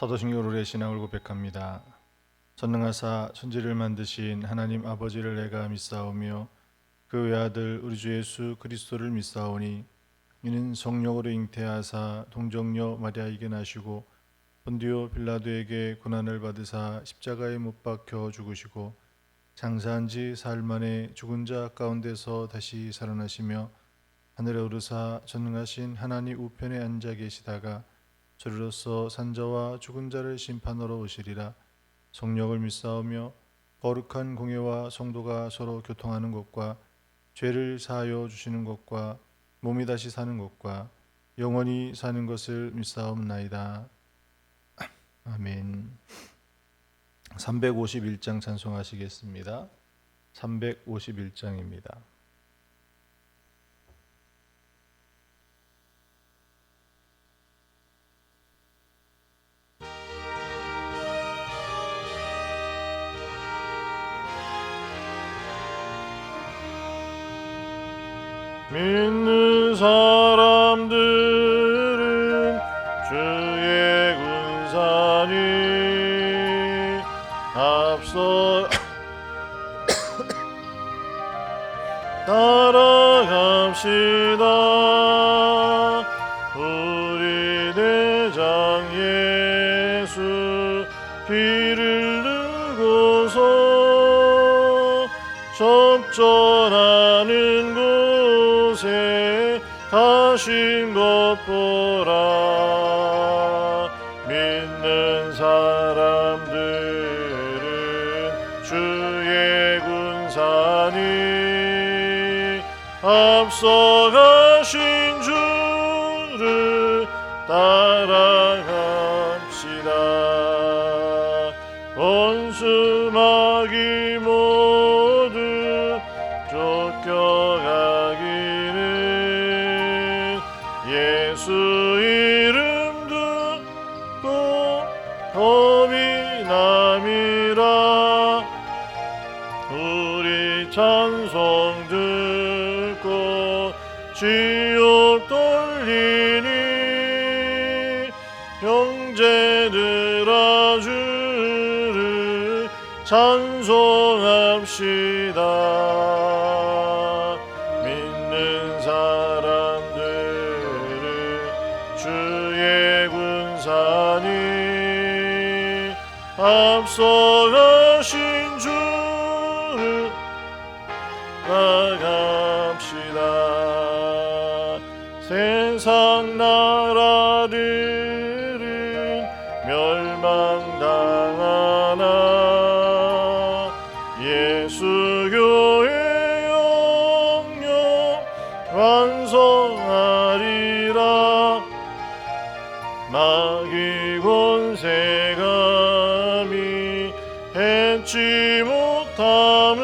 사도신경 우리의 신앙을 고백합니다. 전능하사 천지를 만드신 하나님 아버지를 내가 믿사오며 그 외아들 우리 주 예수 그리스도를 믿사오니 이는 성령으로 잉태하사 동정녀 마리아에게 나시고 본디오 빌라도에게 고난을 받으사 십자가에 못 박혀 죽으시고 장사한 지 사흘 만에 죽은 자 가운데서 다시 살아나시며 하늘에 오르사 전능하신 하나님 우편에 앉아 계시다가 저리로서 산자와 죽은 자를 심판하러 오시리라. 성령을 믿사오며 거룩한 공예와 성도가 서로 교통하는 것과 죄를 사하여 주시는 것과 몸이 다시 사는 것과 영원히 사는 것을 믿사옵나이다. 아멘. 351장 찬송하시겠습니다. 351장입니다. 믿는 사람들은 주의 군사니 앞서 따라갑시다. 우리 대장 예수 길을 누고서 접전하는 곳에 가신 것 보라. 믿는 사람들은 주의 군사니 앞서가신 주를 따라갑시다. 원수마귀 모두 쫓겨가기는 예수 이름 듣고 겁이 남이라. 우리 찬송 듣고 지옥 돌리니 형제들아 주를 찬송합시다. 믿는 사람들은 주의 군사니 앞서가신 주를 나갑시다. 세상 나라들은 멸망당하나 예수 교회 영영 완성하리라. 마귀 권세감이 해치 못함은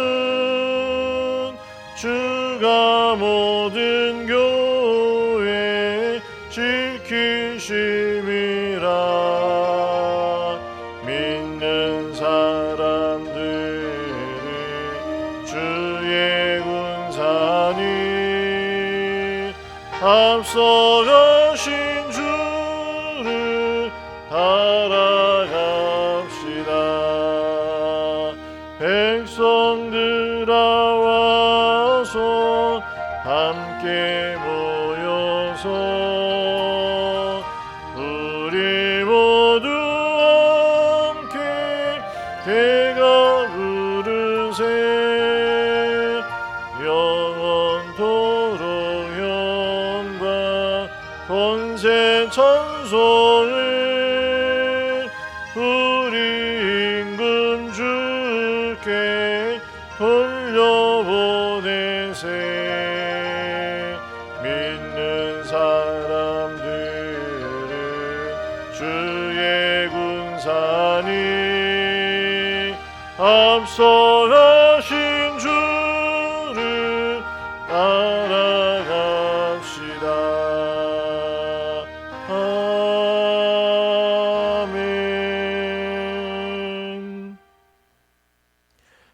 주가 모든 교회 지키심이라. 믿는 사람들은 주의 군사니 앞서가신 주를 따라갑시다. 백성들아 와서 함께 모여서 우리 모두 함께 대가 부르세. 영원토록 영광 권세 찬송을 우리 임금 주께 돌려보내세. 믿는 사람들은 주의 군사니 앞서가신 주를 따라갑시다. 아멘.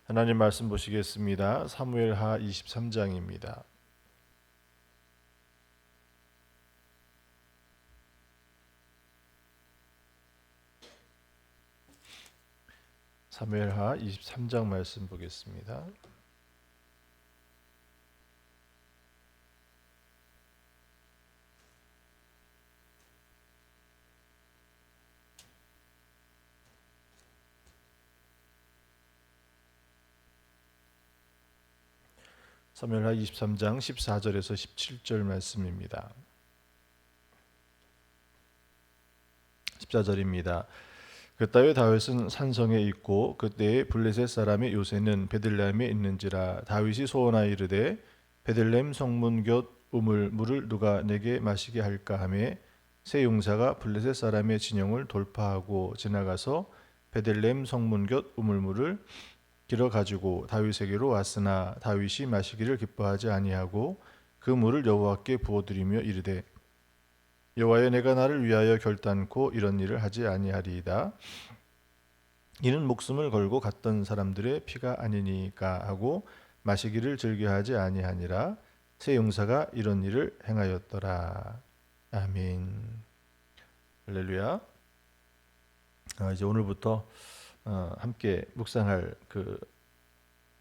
하나님 말씀 보시겠습니다. 사무엘하 23장입니다. 사무엘하 23장 말씀 보겠습니다. 사무엘하 23장 14절에서 17절 말씀입니다. 14절입니다. 그때에 다윗은 산성에 있고 그때에 블레셋 사람의 요새는 베들레헴에 있는지라. 다윗이 소원하여 이르되 베들레헴 성문 곁 우물 물을 누가 내게 마시게 할까 하매 세 용사가 블레셋 사람의 진영을 돌파하고 지나가서 베들레헴 성문 곁 우물물을 길어 가지고 다윗에게로 왔으나 다윗이 마시기를 기뻐하지 아니하고 그 물을 여호와께 부어드리며 이르되 여호와여, 내가 나를 위하여 결단코 이런 일을 하지 아니하리이다. 이는 목숨을 걸고 갔던 사람들의 피가 아니니까 하고 마시기를 즐겨하지 아니하니라. 세 용사가 이런 일을 행하였더라. 아멘. 할렐루야. 이제 오늘부터 함께 묵상할 그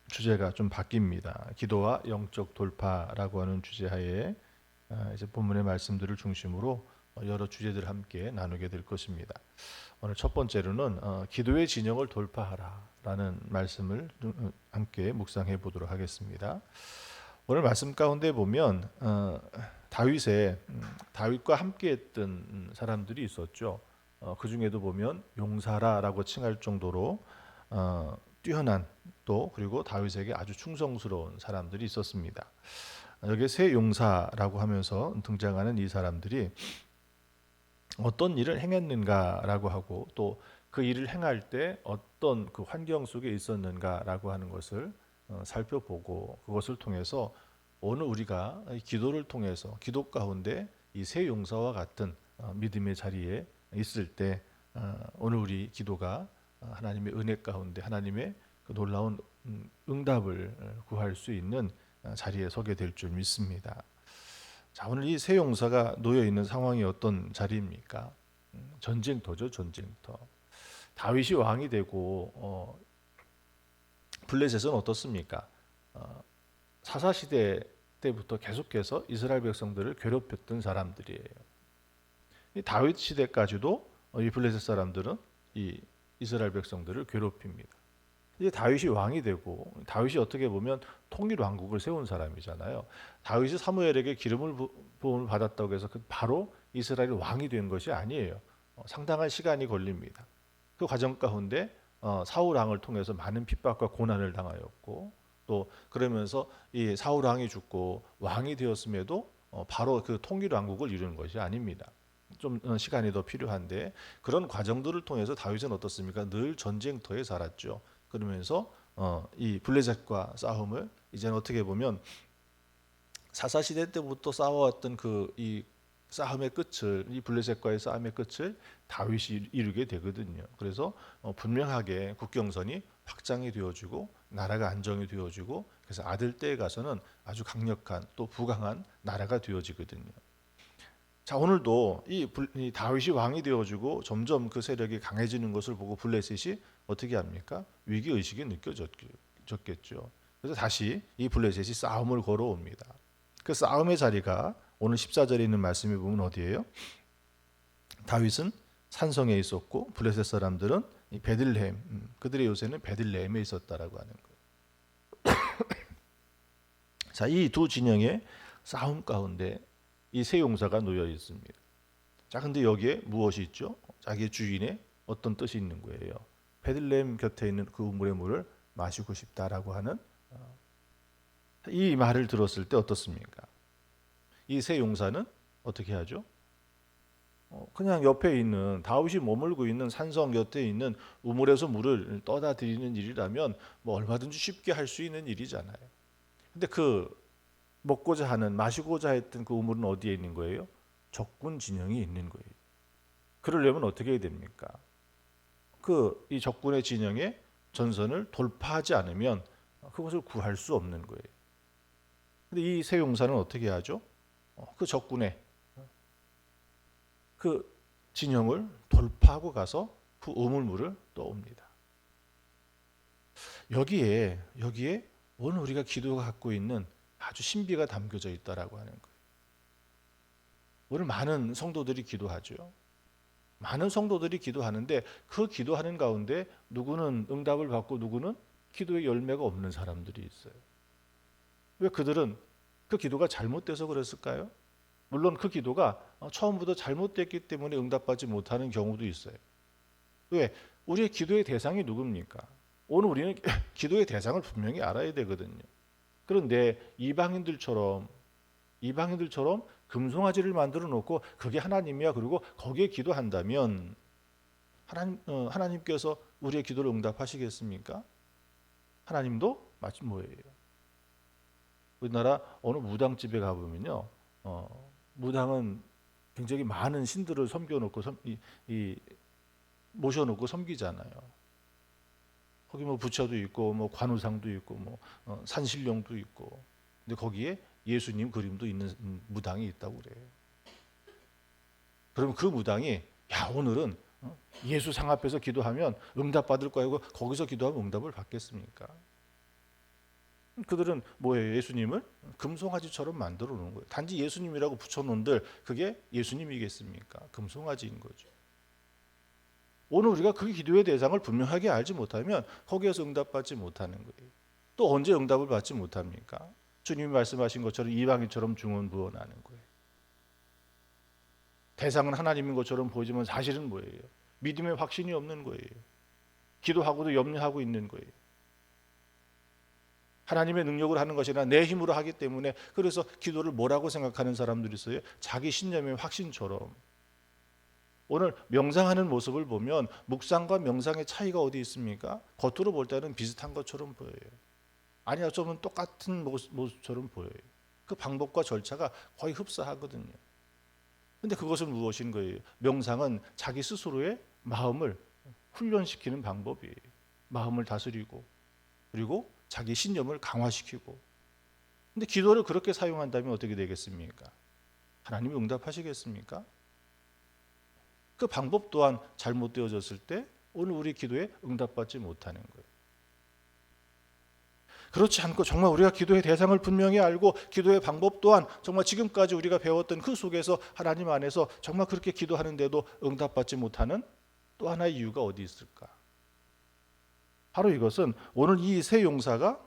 주제가 좀 바뀝니다. 기도와 영적 돌파라고 하는 주제하에 이제 본문의 말씀들을 중심으로 여러 주제들을 함께 나누게 될 것입니다. 오늘 첫 번째로는 기도의 진영을 돌파하라라는 말씀을 함께 묵상해 보도록 하겠습니다. 오늘 말씀 가운데 보면 다윗과 함께했던 사람들이 있었죠. 그 중에도 보면 용사라라고 칭할 정도로 뛰어난 또 그리고 다윗에게 아주 충성스러운 사람들이 있었습니다. 여기 세 용사라고 하면서 등장하는 이 사람들이 어떤 일을 행했는가라고 하고 또 그 일을 행할 때 어떤 그 환경 속에 있었는가라고 하는 것을 살펴보고 그것을 통해서 오늘 우리가 기도를 통해서 기도 가운데 이 세 용사와 같은 믿음의 자리에 있을 때 오늘 우리 기도가 하나님의 은혜 가운데 하나님의 그 놀라운 응답을 구할 수 있는 자리에 서게 될 줄 믿습니다. 자, 오늘 이 세 용사가 놓여 있는 상황이 어떤 자리입니까? 전쟁터죠, 전쟁터. 다윗이 왕이 되고 블레셋은 어떻습니까? 사사 시대 때부터 계속해서 이스라엘 백성들을 괴롭혔던 사람들이에요. 이 다윗 시대까지도 이 블레셋 사람들은 이 이스라엘 백성들을 괴롭힙니다. 이제 다윗이 왕이 되고 다윗이 어떻게 보면 통일 왕국을 세운 사람이잖아요. 다윗이 사무엘에게 기름을 부음을 받았다고 해서 바로 이스라엘 왕이 된 것이 아니에요. 상당한 시간이 걸립니다. 그 과정 가운데 사울 왕을 통해서 많은 핍박과 고난을 당하였고 또 그러면서 이 사울 왕이 죽고 왕이 되었음에도 바로 그 통일 왕국을 이루는 것이 아닙니다. 좀 시간이 더 필요한데 그런 과정들을 통해서 다윗은 어떻습니까? 늘 전쟁터에 살았죠. 그러면서 이 블레셋과 싸움을 이제는 어떻게 보면 사사 시대 때부터 싸워왔던 그 이 싸움의 끝을 이 블레셋과의 싸움의 끝을 다윗이 이루게 되거든요. 그래서 분명하게 국경선이 확장이 되어지고 나라가 안정이 되어지고 그래서 아들 때에 가서는 아주 강력한 또 부강한 나라가 되어지거든요. 자, 오늘도 이 다윗이 왕이 되어지고 점점 그 세력이 강해지는 것을 보고 블레셋이 어떻게 합니까? 위기 의식이 느껴졌겠죠. 그래서 다시 이 블레셋이 싸움을 걸어옵니다. 그 싸움의 자리가 오늘 14절에 있는 말씀에 보면 어디예요? 다윗은 산성에 있었고 블레셋 사람들은 이 베들레헴, 그들의 요새는 베들레헴에 있었다라고 하는 거예요. 자, 이 두 진영의 싸움 가운데 이 세 용사가 놓여 있습니다. 자, 근데 여기에 무엇이 있죠? 자기 주인의 어떤 뜻이 있는 거예요. 베들레헴 곁에 있는 그 우물의 물을 마시고 싶다라고 하는 이 말을 들었을 때 어떻습니까? 이 세 용사는 어떻게 하죠? 그냥 옆에 있는 다윗이 머물고 있는 산성 곁에 있는 우물에서 물을 떠다 드리는 일이라면 뭐 얼마든지 쉽게 할 수 있는 일이잖아요. 근데 그 먹고자 하는 마시고자 했던 그 우물은 어디에 있는 거예요? 적군 진영이 있는 거예요. 그러려면 어떻게 해야 됩니까? 이 적군의 진영의 전선을 돌파하지 않으면 그것을 구할 수 없는 거예요. 근데 이 세 용사는 어떻게 하죠? 그 적군의 그 진영을 돌파하고 가서 그 우물물을 떠옵니다. 여기에 오늘 우리가 기도가 갖고 있는 아주 신비가 담겨져 있다라고 하는 거예요. 오늘 많은 성도들이 기도하죠. 많은 성도들이 기도하는데 그 기도하는 가운데 누구는 응답을 받고 누구는 기도의 열매가 없는 사람들이 있어요. 왜 그들은 그 기도가 잘못돼서 그랬을까요? 물론 그 기도가 처음부터 잘못됐기 때문에 응답받지 못하는 경우도 있어요. 왜? 우리의 기도의 대상이 누굽니까? 오늘 우리는 기도의 대상을 분명히 알아야 되거든요. 그런데 이방인들처럼 금송아지를 만들어 놓고 그게 하나님이야 그리고 거기에 기도한다면 하나님께서 우리의 기도를 응답하시겠습니까? 하나님도 마치 뭐예요? 우리나라 어느 무당집에 가보면요, 무당은 굉장히 많은 신들을 섬겨놓고 모셔놓고 섬기잖아요. 거기 뭐 부처도 있고 뭐 관우상도 있고 뭐 산신령도 있고, 근데 거기에 예수님 그림도 있는 무당이 있다고 그래요. 그러면 그 무당이 야 오늘은 예수 상 앞에서 기도하면 응답 받을 거야 하고 거기서 기도하면 응답을 받겠습니까? 그들은 뭐예요? 예수님을 금송아지처럼 만들어 놓은 거예요. 단지 예수님이라고 붙여놓은들 그게 예수님이겠습니까? 금송아지인 거죠. 오늘 우리가 그 기도의 대상을 분명하게 알지 못하면 거기에서 응답받지 못하는 거예요. 또 언제 응답을 받지 못합니까? 주님이 말씀하신 것처럼 이방인처럼 중언부언하는 거예요. 대상은 하나님인 것처럼 보이지만 사실은 뭐예요? 믿음의 확신이 없는 거예요. 기도하고도 염려하고 있는 거예요. 하나님의 능력으로 하는 것이 아니라 내 힘으로 하기 때문에, 그래서 기도를 뭐라고 생각하는 사람들이 있어요? 자기 신념의 확신처럼. 오늘 명상하는 모습을 보면 묵상과 명상의 차이가 어디 있습니까? 겉으로 볼 때는 비슷한 것처럼 보여요. 아니 어쩌면 똑같은 모습처럼 보여요. 그 방법과 절차가 거의 흡사하거든요. 근데 그것은 무엇인 거예요? 명상은 자기 스스로의 마음을 훈련시키는 방법이에요. 마음을 다스리고 그리고 자기 신념을 강화시키고. 근데 기도를 그렇게 사용한다면 어떻게 되겠습니까? 하나님이 응답하시겠습니까? 그 방법 또한 잘못되어졌을 때 오늘 우리 기도에 응답받지 못하는 거예요. 그렇지 않고 정말 우리가 기도의 대상을 분명히 알고 기도의 방법 또한 정말 지금까지 우리가 배웠던 그 속에서 하나님 안에서 정말 그렇게 기도하는데도 응답받지 못하는 또 하나의 이유가 어디 있을까? 바로 이것은 오늘 이 세 용사가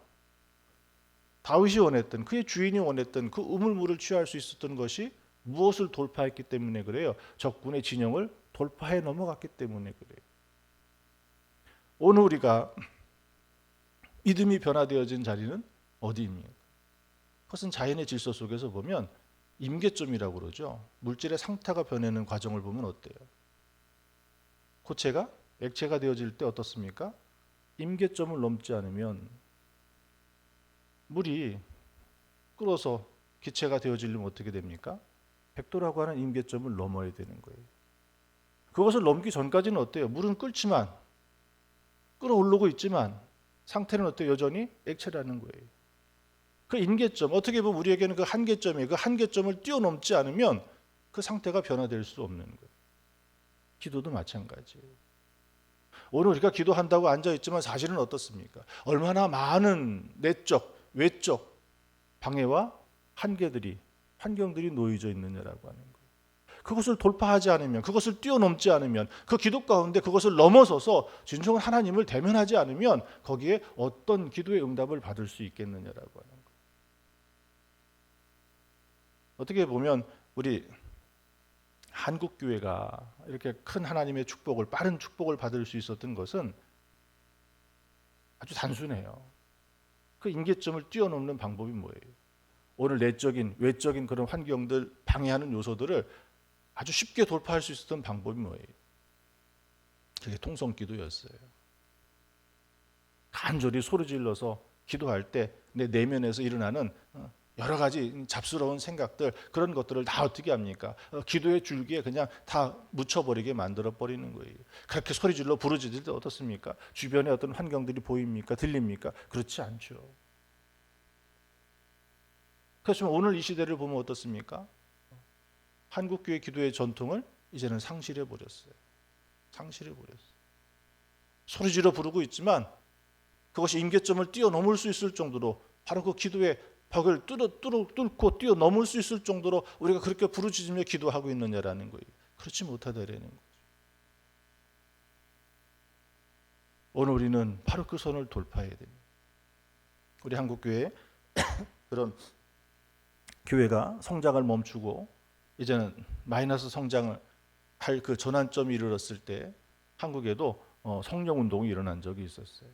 다윗이 원했던, 그의 주인이 원했던 그 우물물을 취할 수 있었던 것이 무엇을 돌파했기 때문에 그래요? 적군의 진영을 돌파해 넘어갔기 때문에 그래요. 오늘 우리가 믿음이 변화되어진 자리는 어디입니까? 그것은 자연의 질서 속에서 보면 임계점이라고 그러죠. 물질의 상태가 변하는 과정을 보면 어때요? 고체가 액체가 되어질 때 어떻습니까? 임계점을 넘지 않으면 물이 끓어서 기체가 되어지려면 어떻게 됩니까? 100도라고 하는 임계점을 넘어야 되는 거예요. 그것을 넘기 전까지는 어때요? 물은 끓지만 끓어오르고 있지만 상태는 어때요? 여전히 액체라는 거예요. 그 임계점, 어떻게 보면 우리에게는 그 한계점이에요. 그 한계점을 뛰어넘지 않으면 그 상태가 변화될 수 없는 거예요. 기도도 마찬가지예요. 오늘 우리가 기도한다고 앉아있지만 사실은 어떻습니까? 얼마나 많은 내적, 외적 방해와 환경들이 놓여져 있느냐라고 하는 거예요. 그것을 돌파하지 않으면, 그것을 뛰어넘지 않으면, 그 기도 가운데 그것을 넘어서서 진정한 하나님을 대면하지 않으면 거기에 어떤 기도의 응답을 받을 수 있겠느냐라고 하는 거예요. 어떻게 보면 우리 한국 교회가 이렇게 큰 하나님의 축복을, 빠른 축복을 받을 수 있었던 것은 아주 단순해요. 그 임계점을 뛰어넘는 방법이 뭐예요? 오늘 내적인, 외적인 그런 환경들, 방해하는 요소들을 아주 쉽게 돌파할 수 있었던 방법이 뭐예요? 그게 통성기도였어요. 간절히 소리질러서 기도할 때 내 내면에서 일어나는 여러 가지 잡스러운 생각들, 그런 것들을 다 어떻게 합니까? 기도의 줄기에 그냥 다 묻혀버리게 만들어버리는 거예요. 그렇게 소리질러 부르짖을 때 어떻습니까? 주변에 어떤 환경들이 보입니까? 들립니까? 그렇지 않죠. 그렇지만 오늘 이 시대를 보면 어떻습니까? 한국교회 기도의 전통을 이제는 상실해버렸어요. 소리질러 부르고 있지만 그것이 임계점을 뛰어넘을 수 있을 정도로 바로 그 기도의 벽을 뚫고 뛰어넘을 수 있을 정도로 우리가 그렇게 부르짖으며 기도하고 있느냐라는 거예요. 그렇지 못하다라는 거죠. 오늘 우리는 바로 그 선을 돌파해야 됩니다. 우리 한국교회 그런 교회가 성장을 멈추고 이제는 마이너스 성장을 할 그 전환점이 이르렀을 때 한국에도 성령운동이 일어난 적이 있었어요.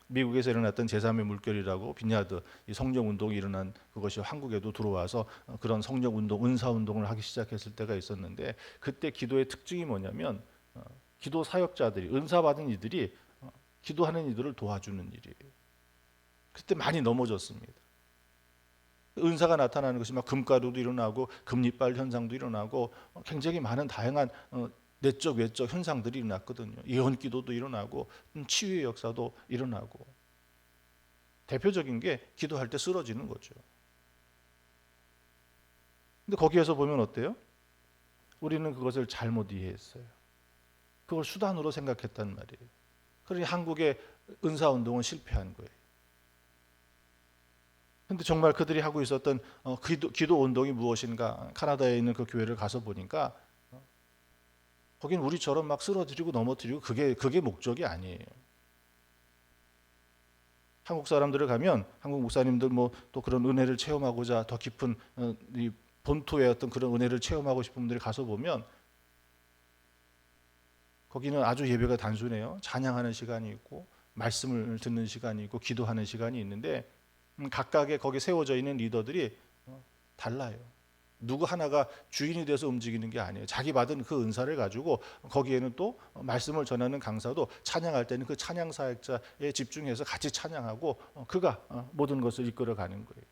미국에서 일어났던 제3의 물결이라고 빈야드 이 성령운동이 일어난 그것이 한국에도 들어와서 그런 성령운동, 은사운동을 하기 시작했을 때가 있었는데 그때 기도의 특징이 뭐냐면 기도 사역자들이 은사받은 이들이 기도하는 이들을 도와주는 일이에요. 그때 많이 넘어졌습니다. 은사가 나타나는 것이 막 금가루도 일어나고 금리빨 현상도 일어나고 굉장히 많은 다양한 내적 외적 현상들이 일어났거든요. 예언 기도도 일어나고 치유의 역사도 일어나고 대표적인 게 기도할 때 쓰러지는 거죠. 근데 거기에서 보면 어때요? 우리는 그것을 잘못 이해했어요. 그걸 수단으로 생각했단 말이에요. 그러니 한국의 은사운동은 실패한 거예요. 근데 정말 그들이 하고 있었던 기도 운동이 무엇인가? 카나다에 있는 그 교회를 가서 보니까 거긴 우리처럼 막 쓰러뜨리고 넘어뜨리고 그게 목적이 아니에요. 한국 사람들을 가면 한국 목사님들 뭐 또 그런 은혜를 체험하고자 더 깊은 이 본토의 어떤 그런 은혜를 체험하고 싶은 분들이 가서 보면 거기는 아주 예배가 단순해요. 찬양하는 시간이 있고 말씀을 듣는 시간이 있고 기도하는 시간이 있는데 각각의 거기 세워져 있는 리더들이 달라요. 누구 하나가 주인이 돼서 움직이는 게 아니에요. 자기 받은 그 은사를 가지고 거기에는 또 말씀을 전하는 강사도 찬양할 때는 그 찬양 사역자에 집중해서 같이 찬양하고 그가 모든 것을 이끌어가는 거예요.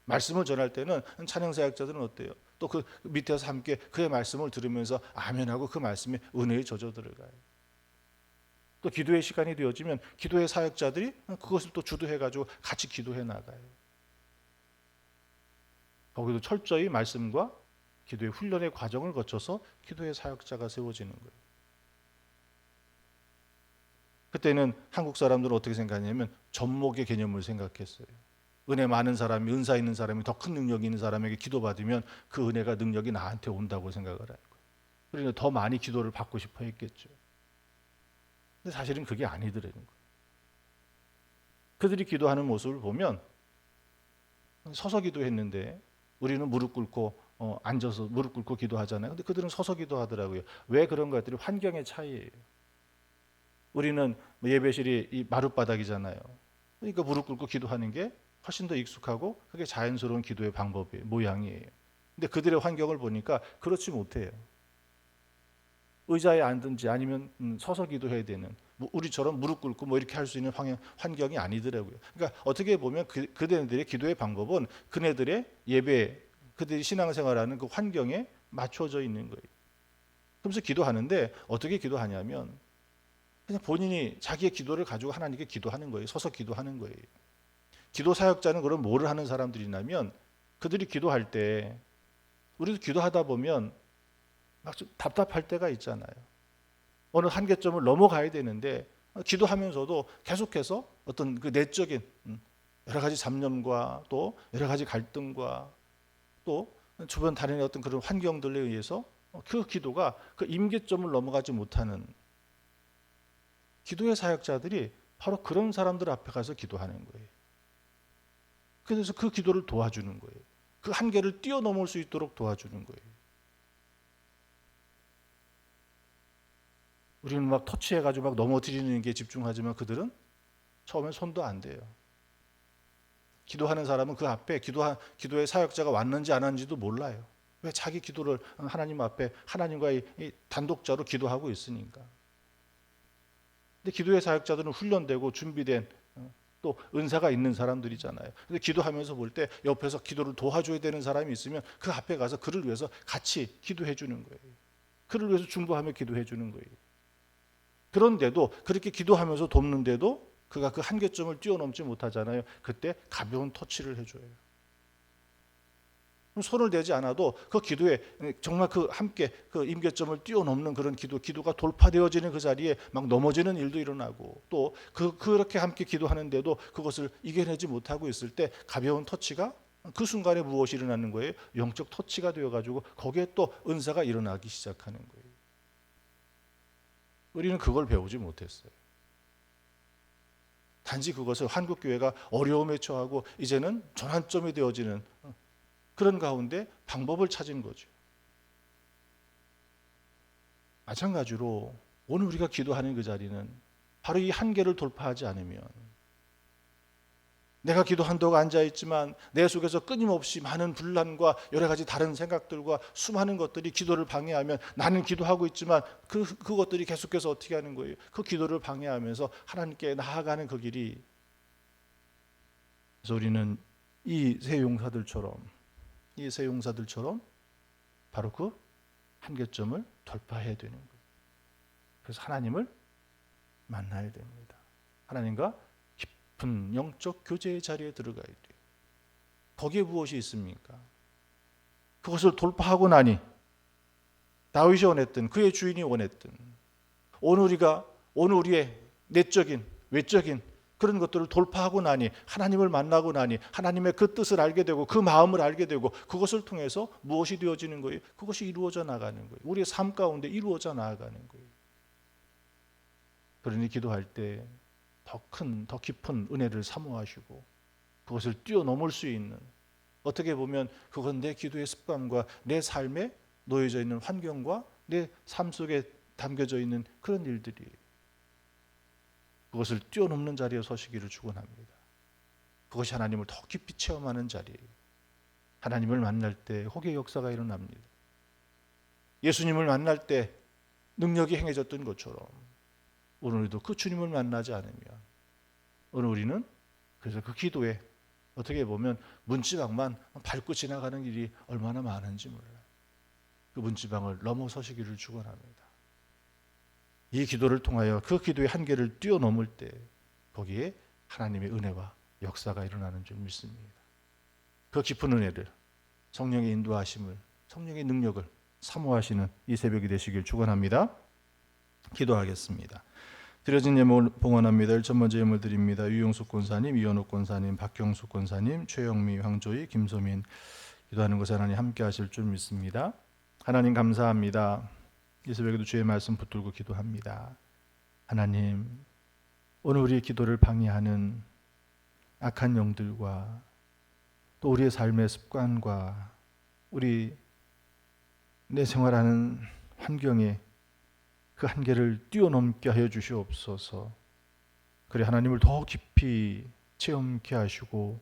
말씀을 전할 때는 찬양 사역자들은 어때요? 또 그 밑에서 함께 그의 말씀을 들으면서 아멘하고 그 말씀에 은혜에 젖어 들어가요. 또 기도의 시간이 되어지면 기도의 사역자들이 그것을 또 주도해가지고 같이 기도해 나가요. 거기도 철저히 말씀과 기도의 훈련의 과정을 거쳐서 기도의 사역자가 세워지는 거예요. 그때는 한국 사람들은 어떻게 생각하냐면 접목의 개념을 생각했어요. 은혜 많은 사람이, 은사 있는 사람이, 더 큰 능력이 있는 사람에게 기도받으면 그 은혜가 능력이 나한테 온다고 생각을 하는 거예요. 그러니까 더 많이 기도를 받고 싶어 했겠죠. 근데 사실은 그게 아니더라는 거예요. 그들이 기도하는 모습을 보면 서서 기도했는데 우리는 무릎 꿇고 앉아서 무릎 꿇고 기도하잖아요. 근데 그들은 서서 기도하더라고요. 왜 그런 것들이 환경의 차이예요. 우리는 예배실이 이 마룻바닥이잖아요. 그러니까 무릎 꿇고 기도하는 게 훨씬 더 익숙하고 그게 자연스러운 기도의 방법이에요. 모양이에요. 근데 그들의 환경을 보니까 그렇지 못해요. 의자에 앉든지 아니면 서서 기도해야 되는 우리처럼 무릎 꿇고 뭐 이렇게 할 수 있는 환경이 아니더라고요. 그러니까 어떻게 보면 그들의 기도의 방법은 그네들의 예배, 그들이 신앙생활하는 그 환경에 맞춰져 있는 거예요. 그러면서 기도하는데 어떻게 기도하냐면 그냥 본인이 자기의 기도를 가지고 하나님께 기도하는 거예요. 서서 기도하는 거예요. 기도 사역자는 그럼 뭐를 하는 사람들이냐면 그들이 기도할 때 우리도 기도하다 보면 막 좀 답답할 때가 있잖아요. 어느 한계점을 넘어가야 되는데 기도하면서도 계속해서 어떤 그 내적인 여러 가지 잡념과 또 여러 가지 갈등과 또 주변 다른 어떤 그런 환경들에 의해서 그 기도가 그 임계점을 넘어가지 못하는 기도의 사역자들이 바로 그런 사람들 앞에 가서 기도하는 거예요. 그래서 그 기도를 도와주는 거예요. 그 한계를 뛰어넘을 수 있도록 도와주는 거예요. 우리는 막 터치해가지고 막 넘어뜨리는 게 집중하지만 그들은 처음엔 손도 안 대요. 기도하는 사람은 그 앞에 기도의 사역자가 왔는지 안 왔는지도 몰라요. 왜? 자기 기도를 하나님 앞에 하나님과의 단독자로 기도하고 있으니까. 근데 기도의 사역자들은 훈련되고 준비된 또 은사가 있는 사람들이잖아요. 근데 기도하면서 볼 때 옆에서 기도를 도와줘야 되는 사람이 있으면 그 앞에 가서 그를 위해서 같이 기도해 주는 거예요. 그를 위해서 중보하며 기도해 주는 거예요. 그런데도 그렇게 기도하면서 돕는데도 그가 그 한계점을 뛰어넘지 못하잖아요. 그때 가벼운 터치를 해줘요. 손을 대지 않아도 그 기도에 정말 그 함께 그 임계점을 뛰어넘는 그런 기도가 돌파되어지는 그 자리에 막 넘어지는 일도 일어나고, 또 그렇게 함께 기도하는데도 그것을 이겨내지 못하고 있을 때 가벼운 터치가 그 순간에 무엇이 일어나는 거예요? 영적 터치가 되어가지고 거기에 또 은사가 일어나기 시작하는 거예요. 우리는 그걸 배우지 못했어요. 단지 그것을 한국교회가 어려움에 처하고 이제는 전환점이 되어지는 그런 가운데 방법을 찾은 거죠. 마찬가지로 오늘 우리가 기도하는 그 자리는 바로 이 한계를 돌파하지 않으면, 내가 기도한다고 앉아있지만 내 속에서 끊임없이 많은 분란과 여러 가지 다른 생각들과 수많은 것들이 기도를 방해하면, 나는 기도하고 있지만 그것들이 계속해서 어떻게 하는 거예요? 그 기도를 방해하면서 하나님께 나아가는 그 길이, 그래서 우리는 이 세 용사들처럼 바로 그 한계점을 돌파해야 되는 거예요. 그래서 하나님을 만나야 됩니다. 하나님과 깊은 영적 교제의 자리에 들어가야 돼요. 거기에 무엇이 있습니까? 그것을 돌파하고 나니 다윗이 원했던, 그의 주인이 원했던, 오늘 우리의 내적인 외적인 그런 것들을 돌파하고 나니, 하나님을 만나고 나니 하나님의 그 뜻을 알게 되고 그 마음을 알게 되고, 그것을 통해서 무엇이 되어지는 거예요? 그것이 이루어져 나가는 거예요. 우리의 삶 가운데 이루어져 나가는 거예요. 그러니 기도할 때 더 깊은 은혜를 사모하시고 그것을 뛰어넘을 수 있는, 어떻게 보면 그건 내 기도의 습관과 내 삶에 놓여져 있는 환경과 내 삶 속에 담겨져 있는 그런 일들이, 그것을 뛰어넘는 자리에 서시기를 축원합니다. 그것이 하나님을 더 깊이 체험하는 자리예요. 하나님을 만날 때 혹의 역사가 일어납니다. 예수님을 만날 때 능력이 행해졌던 것처럼 오늘도 그 주님을 만나지 않으면, 오늘 우리는 그래서 그 기도에 어떻게 보면 문지방만 밟고 지나가는 일이 얼마나 많은지 몰라요. 그 문지방을 넘어서시기를 축원합니다. 이 기도를 통하여 그 기도의 한계를 뛰어넘을 때 거기에 하나님의 은혜와 역사가 일어나는 줄 믿습니다. 그 깊은 은혜를, 성령의 인도하심을, 성령의 능력을 사모하시는 이 새벽이 되시길 축원합니다. 기도하겠습니다. 드려진 예물 봉헌합니다. 1천 번째 예물 드립니다. 유용숙 권사님, 이현옥 권사님, 박경숙 권사님, 최영미, 황조희, 김소민, 기도하는 것에 하나님 함께 하실 줄 믿습니다. 하나님 감사합니다. 이 새벽에도 주의 말씀 붙들고 기도합니다. 하나님, 오늘 우리의 기도를 방해하는 악한 영들과 또 우리의 삶의 습관과 우리 내 생활하는 환경에 그 한계를 뛰어넘게 하여 주시옵소서. 그래 하나님을 더 깊이 체험케 하시고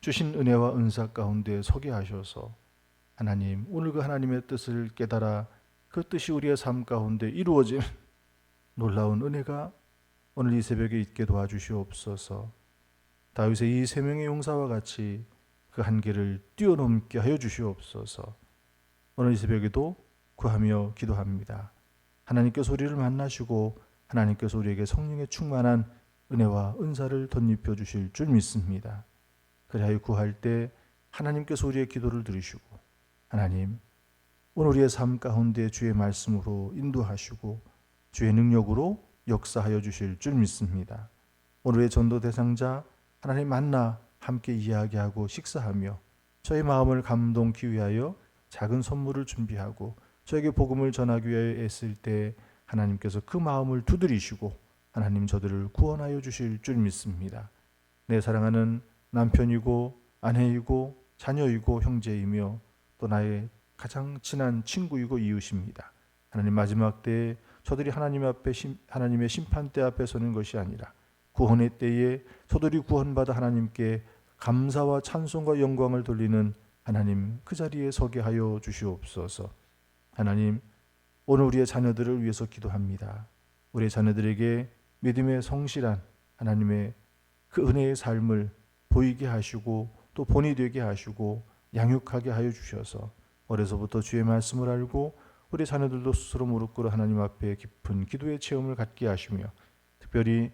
주신 은혜와 은사 가운데 서게 하셔서 하나님, 오늘 그 하나님의 뜻을 깨달아 그 뜻이 우리의 삶 가운데 이루어진 놀라운 은혜가 오늘 이 새벽에 있게 도와주시옵소서. 다윗의 이 세 명의 용사와 같이 그 한계를 뛰어넘게 하여 주시옵소서. 오늘 이 새벽에도 구하며 기도합니다. 하나님께서 우리를 만나시고 하나님께서 우리에게 성령의 충만한 은혜와 은사를 덧입혀 주실 줄 믿습니다. 그리하여 구할 때 하나님께서 우리의 기도를 들으시고, 하나님 오늘 우리의 삶 가운데 주의 말씀으로 인도하시고 주의 능력으로 역사하여 주실 줄 믿습니다. 오늘의 전도 대상자 하나님 만나 함께 이야기하고 식사하며 저의 마음을 감동케 위하여 작은 선물을 준비하고 저에게 복음을 전하기 위하여 애쓸 때 하나님께서 그 마음을 두드리시고 하나님 저들을 구원하여 주실 줄 믿습니다. 내 사랑하는 남편이고 아내이고 자녀이고 형제이며 또 나의 가장 친한 친구이고 이웃입니다. 하나님 마지막 때에 저들이 하나님의 심판대 앞에 서는 것이 아니라 구원의 때에 저들이 구원받아 하나님께 감사와 찬송과 영광을 돌리는 하나님 그 자리에 서게 하여 주시옵소서. 하나님, 오늘 우리의 자녀들을 위해서 기도합니다. 우리의 자녀들에게 믿음의 성실한 하나님의 그 은혜의 삶을 보이게 하시고 또 본이 되게 하시고 양육하게 하여 주셔서 어려서부터 주의 말씀을 알고 우리 자녀들도 스스로 무릎 꿇어 하나님 앞에 깊은 기도의 체험을 갖게 하시며, 특별히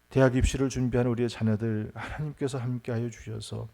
대학 입시를 준비하는 우리의 자녀들 하나님께서 함께 하여 주셔서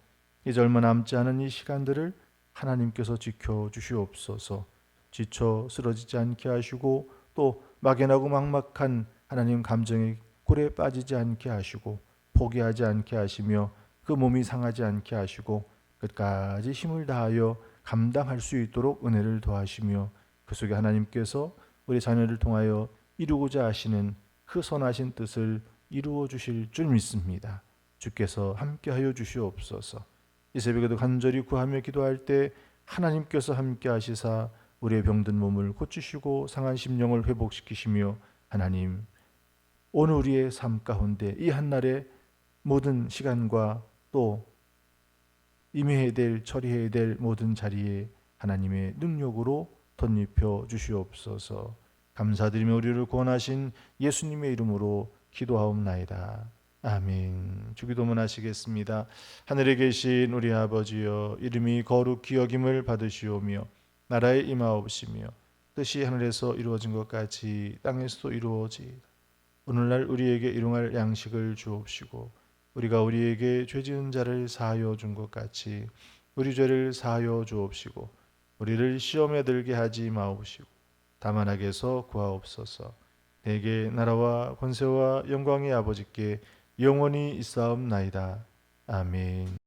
이제 얼마 남지 않은 이 시간들을 하나님께서 지켜 주시옵소서. 지쳐 쓰러지지 않게 하시고 또 막연하고 막막한 하나님 감정의 굴에 빠지지 않게 하시고 포기하지 않게 하시며 그 몸이 상하지 않게 하시고 끝까지 힘을 다하여 감당할 수 있도록 은혜를 더하시며 그 속에 하나님께서 우리 자녀를 통하여 이루고자 하시는 그 선하신 뜻을 이루어 주실 줄 믿습니다. 주께서 함께하여 주시옵소서. 이 새벽에도 간절히 구하며 기도할 때 하나님께서 함께 하시사 우리의 병든 몸을 고치시고 상한 심령을 회복시키시며 하나님 오늘 우리의 삶 가운데 이 한날의 모든 시간과 또 임해야 될 처리해야 될 모든 자리에 하나님의 능력으로 덧입혀 주시옵소서. 감사드리며 우리를 구원하신 예수님의 이름으로 기도하옵나이다. 아멘. 주기도문 하시겠습니다. 하늘에 계신 우리 아버지여, 이름이 거룩히 여김을 받으시오며 나라에 임하옵시며 뜻이 하늘에서 이루어진 것 같이 땅에서도 이루어지이다. 오늘날 우리에게 일용할 양식을 주옵시고 우리가 우리에게 죄지은 자를 사하여 준 것 같이 우리 죄를 사하여 주옵시고 우리를 시험에 들게 하지 마옵시고 다만 악에서 구하옵소서. 대개 나라와 권세와 영광의 아버지께 영원히 있사옵나이다. 아멘.